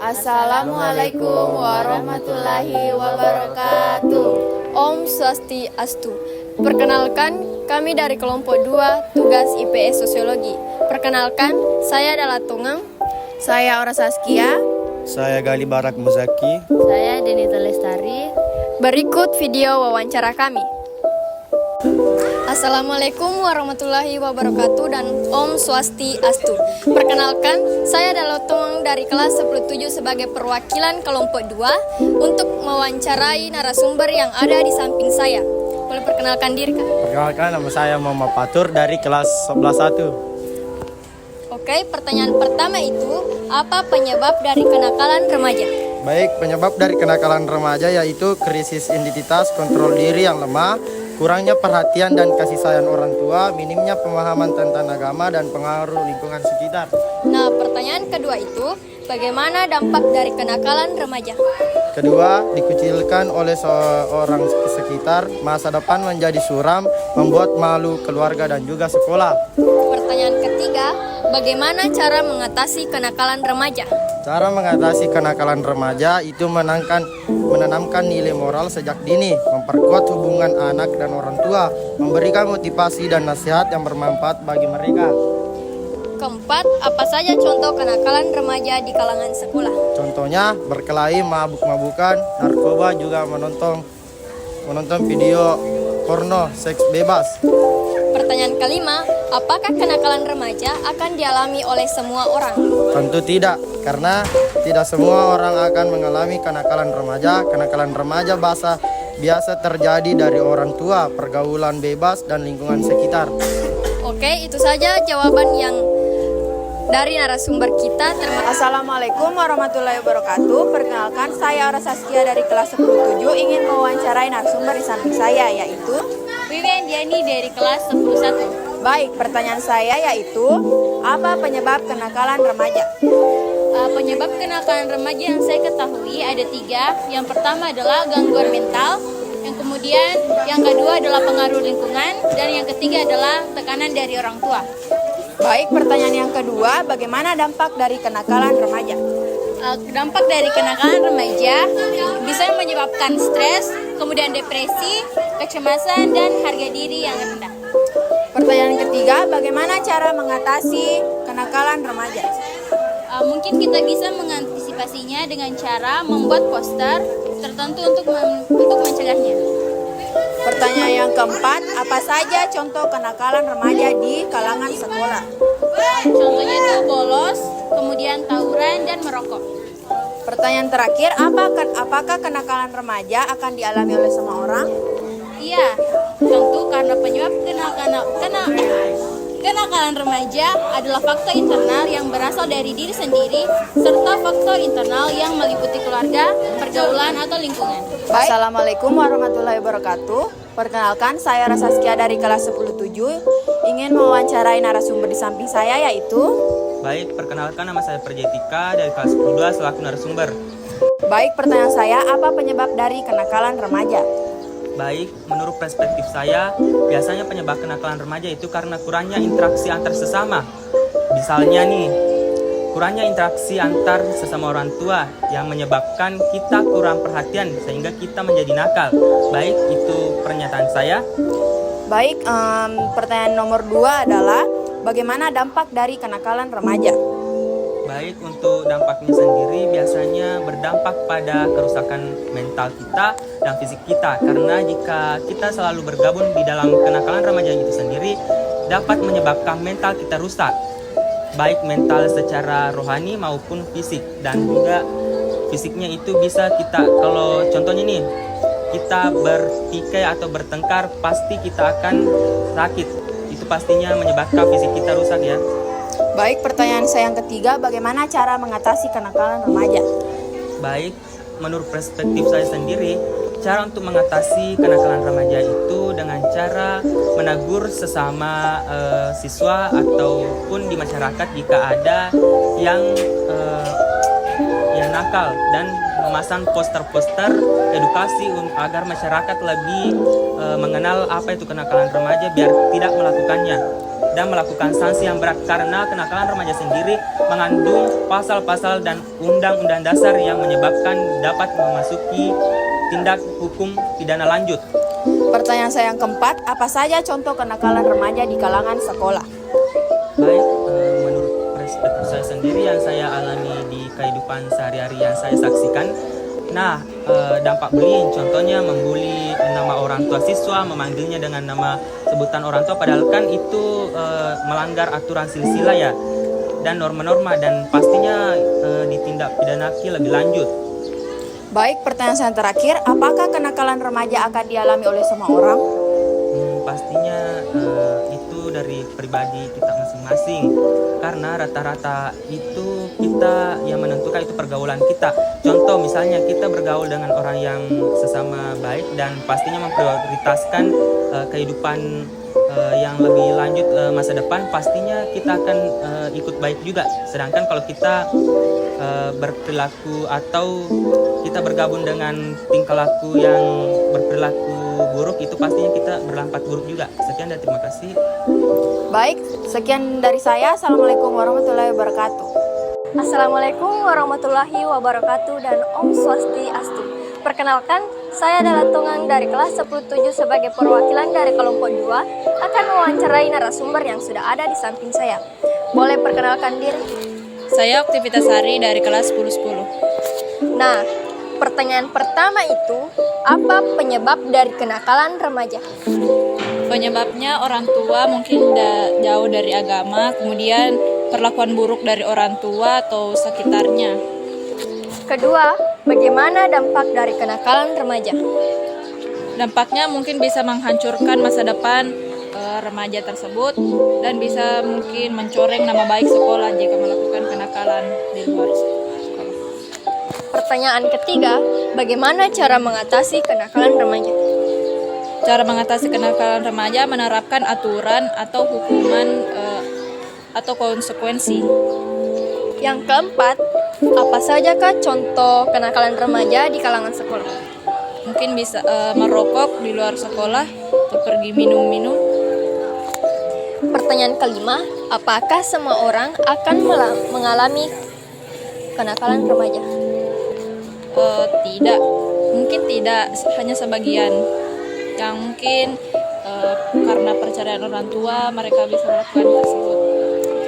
Assalamualaikum warahmatullahi wabarakatuh. Om Swastiastu. Perkenalkan, kami dari kelompok 2 tugas IPS Sosiologi. Perkenalkan, saya adalah Tungang. Saya Ora Saskia. Saya Gali Barak Muzaki. Saya Denita Lestari. Berikut video wawancara kami. Assalamualaikum warahmatullahi wabarakatuh dan Om Swastiastu. Perkenalkan, saya adalah Tungang dari kelas 107 sebagai perwakilan kelompok 2 untuk mewawancarai narasumber yang ada di samping saya. Boleh perkenalkan diri, Kak? Perkenalkan, nama saya Muhammad Fatur dari kelas 11-1. Oke, pertanyaan pertama itu, apa penyebab dari kenakalan remaja? Baik, penyebab dari kenakalan remaja yaitu krisis identitas, kontrol diri yang lemah, kurangnya perhatian dan kasih sayang orang tua, minimnya pemahaman tentang agama dan pengaruh lingkungan sekitar. Nah, pertanyaan kedua itu, bagaimana dampak dari kenakalan remaja? Kedua, dikucilkan oleh seorang sekitar, masa depan menjadi suram, membuat malu keluarga dan juga sekolah. Pertanyaan ketiga, bagaimana cara mengatasi kenakalan remaja? Cara mengatasi kenakalan remaja itu menanamkan nilai moral sejak dini, memperkuat hubungan anak dan orang tua, memberikan motivasi dan nasihat yang bermanfaat bagi mereka. Keempat, apa saja contoh kenakalan remaja di kalangan sekolah? Contohnya berkelahi, mabuk-mabukan, narkoba, juga menonton video porno, seks bebas. Pertanyaan kelima, apakah kenakalan remaja akan dialami oleh semua orang? Tentu tidak, karena tidak semua orang akan mengalami kenakalan remaja. Kenakalan remaja biasa terjadi dari orang tua, pergaulan bebas, dan lingkungan sekitar. Oke, itu saja jawaban yang dari narasumber kita. Assalamualaikum warahmatullahi wabarakatuh. Perkenalkan, saya Ora Saskia dari kelas 107 ingin mewawancarai narasumber di samping saya, yaitu Wiwen Diani dari kelas 11. Baik, pertanyaan saya yaitu, apa penyebab kenakalan remaja? Penyebab kenakalan remaja yang saya ketahui ada 3. Yang pertama adalah gangguan mental, yang kedua adalah pengaruh lingkungan, dan yang ketiga adalah tekanan dari orang tua. Baik, pertanyaan yang kedua, bagaimana dampak dari kenakalan remaja? Dampak dari kenakalan remaja bisa menyebabkan stres, kemudian depresi, kecemasan, dan harga diri yang rendah. Pertanyaan ketiga, bagaimana cara mengatasi kenakalan remaja? Mungkin kita bisa mengantisipasinya dengan cara membuat poster tertentu untuk mencegahnya. Pertanyaan yang keempat, apa saja contoh kenakalan remaja di kalangan sekolah? Contohnya itu bolos, kemudian tawuran, dan merokok. Pertanyaan terakhir, apakah kenakalan remaja akan dialami oleh semua orang? Iya, tentu karena penyebab kenakalan remaja adalah faktor internal yang berasal dari diri sendiri serta faktor internal yang meliputi keluarga, pergaulan, atau lingkungan. Baik. Assalamualaikum warahmatullahi wabarakatuh. Perkenalkan, saya Ora Saskia dari kelas 107 ingin mewawancarai narasumber di samping saya, yaitu Baik, perkenalkan, nama saya Perjetika dari kelas 2 selaku narasumber. Baik, pertanyaan saya, apa penyebab dari kenakalan remaja? Baik, menurut perspektif saya, biasanya penyebab kenakalan remaja itu karena kurangnya interaksi antar sesama. Misalnya nih, kurangnya interaksi antar sesama orang tua yang menyebabkan kita kurang perhatian sehingga kita menjadi nakal. Baik, itu pernyataan saya. Baik, pertanyaan nomor 2 adalah, bagaimana dampak dari kenakalan remaja? Baik, untuk dampaknya sendiri biasanya berdampak pada kerusakan mental kita dan fisik kita. Karena jika kita selalu bergabung di dalam kenakalan remaja itu sendiri, dapat menyebabkan mental kita rusak. Baik mental secara rohani maupun fisik. Dan juga fisiknya itu bisa kita, kalau contohnya nih, kita bertikai atau bertengkar, pasti kita akan sakit. Itu pastinya menyebabkan fisik kita rusak ya. Baik, pertanyaan saya yang ketiga, bagaimana cara mengatasi kenakalan remaja? Baik, menurut perspektif saya sendiri, cara untuk mengatasi kenakalan remaja itu dengan cara menegur sesama siswa ataupun di masyarakat jika ada yang nakal dan memasang poster-poster edukasi agar masyarakat lebih mengenal apa itu kenakalan remaja biar tidak melakukannya dan melakukan sanksi yang berat, karena kenakalan remaja sendiri mengandung pasal-pasal dan undang-undang dasar yang menyebabkan dapat memasuki tindak hukum pidana lanjut. Pertanyaan saya yang keempat, apa saja contoh kenakalan remaja di kalangan sekolah? Baik, menurut perspektif saya sendiri yang saya alami di kehidupan sehari-hari yang saya saksikan, nah dampak bullying contohnya membuli nama orang tua siswa, memanggilnya dengan nama sebutan orang tua, padahal kan itu melanggar aturan silsilah ya dan norma-norma, dan pastinya ditindak pidanaki lebih lanjut. Baik, pertanyaan saya terakhir, apakah kenakalan remaja akan dialami oleh semua orang? Pastinya itu dari pribadi kita masing-masing, karena rata-rata itu kita yang menentukan itu pergaulan kita. Contoh misalnya kita bergaul dengan orang yang sesama baik dan pastinya memprioritaskan kehidupan yang lebih lanjut masa depan, pastinya kita akan ikut baik juga. Sedangkan kalau kita berperilaku atau kita bergabung dengan tingkah laku yang berperilaku buruk, itu pastinya kita berlampat buruk juga. Sekian dan terima kasih. Baik, sekian dari saya. Assalamualaikum warahmatullahi wabarakatuh. Assalamualaikum warahmatullahi wabarakatuh dan Om Swastiastu. Perkenalkan, saya adalah Tungang dari kelas 107 sebagai perwakilan dari kelompok 2 akan mewawancarai narasumber yang sudah ada di samping saya. Boleh perkenalkan diri? Saya Aktivitas Hari dari kelas 1010. Nah, pertanyaan pertama itu, apa penyebab dari kenakalan remaja? Penyebabnya orang tua mungkin jauh dari agama, kemudian perlakuan buruk dari orang tua atau sekitarnya. Kedua, bagaimana dampak dari kenakalan remaja? Dampaknya mungkin bisa menghancurkan masa depan remaja tersebut dan bisa mungkin mencoreng nama baik sekolah jika melakukan kenakalan di luar sekolah. Pertanyaan ketiga, bagaimana cara mengatasi kenakalan remaja? Cara mengatasi kenakalan remaja menerapkan aturan atau hukuman atau konsekuensi. Yang keempat, apa sajakah contoh kenakalan remaja di kalangan sekolah? Mungkin bisa merokok di luar sekolah atau pergi minum-minum. Pertanyaan kelima, apakah semua orang akan mengalami kenakalan remaja? Tidak, mungkin tidak, hanya sebagian yang mungkin karena perceraian orang tua mereka bisa melakukan tersebut.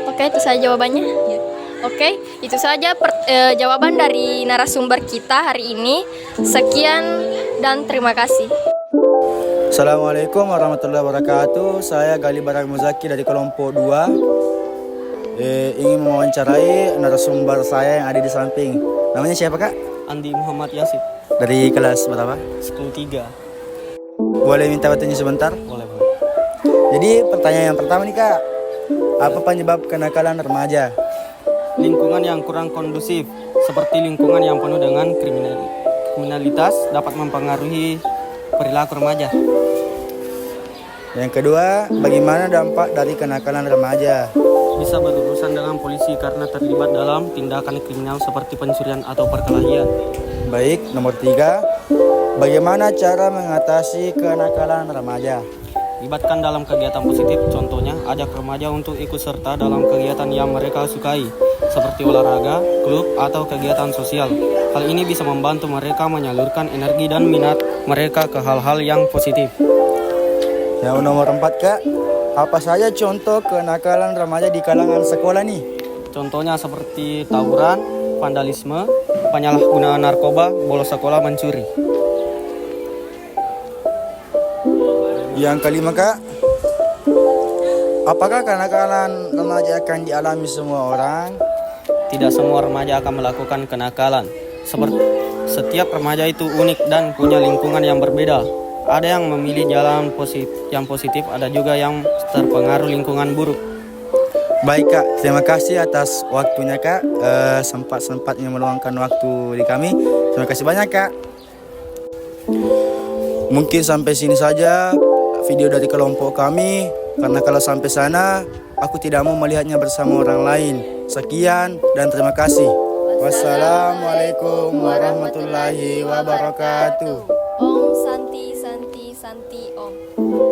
Oke, itu saja jawabannya. Ya. Oke, itu saja jawaban dari narasumber kita hari ini. Sekian dan terima kasih. Assalamualaikum warahmatullahi wabarakatuh. Saya Gali Barak Muzaki dari kelompok 2. Ingin mewawancarai narasumber saya yang ada di samping. Namanya siapa, Kak? Andi Muhammad Yasid, Dari kelas berapa? 103. Boleh minta waktunya sebentar? Boleh, Bang. Jadi pertanyaan yang pertama nih, Kak. Apa penyebab kenakalan remaja? Lingkungan yang kurang kondusif, seperti lingkungan yang penuh dengan kriminalitas dapat mempengaruhi perilaku remaja. Yang kedua, bagaimana dampak dari kenakalan remaja? Bisa berurusan dengan polisi karena terlibat dalam tindakan kriminal seperti pencurian atau perkelahian. Baik, nomor 3. Bagaimana cara mengatasi kenakalan remaja? Libatkan dalam kegiatan positif, contohnya ajak remaja untuk ikut serta dalam kegiatan yang mereka sukai, seperti olahraga, klub, atau kegiatan sosial. Hal ini bisa membantu mereka menyalurkan energi dan minat mereka ke hal-hal yang positif. Yang nomor 4, Kak. Apa saja contoh kenakalan remaja di kalangan sekolah nih? Contohnya seperti tawuran, vandalisme, penyalahgunaan narkoba, bolos sekolah, mencuri. Yang kelima, Kak. Apakah kenakalan remaja akan dialami semua orang? Tidak semua remaja akan melakukan kenakalan. Setiap remaja itu unik dan punya lingkungan yang berbeda. Ada yang memilih jalan yang positif, ada juga yang terpengaruh lingkungan buruk. Baik, Kak. Terima kasih atas waktunya, Kak. Sempat-sempatnya meluangkan waktu di kami. Terima kasih banyak, Kak. Mungkin sampai sini saja video dari kelompok kami. Karena kalau sampai sana, aku tidak mau melihatnya bersama orang lain. Sekian dan terima kasih. Wassalamualaikum warahmatullahi wabarakatuh. Om Santi Santi Santi Om.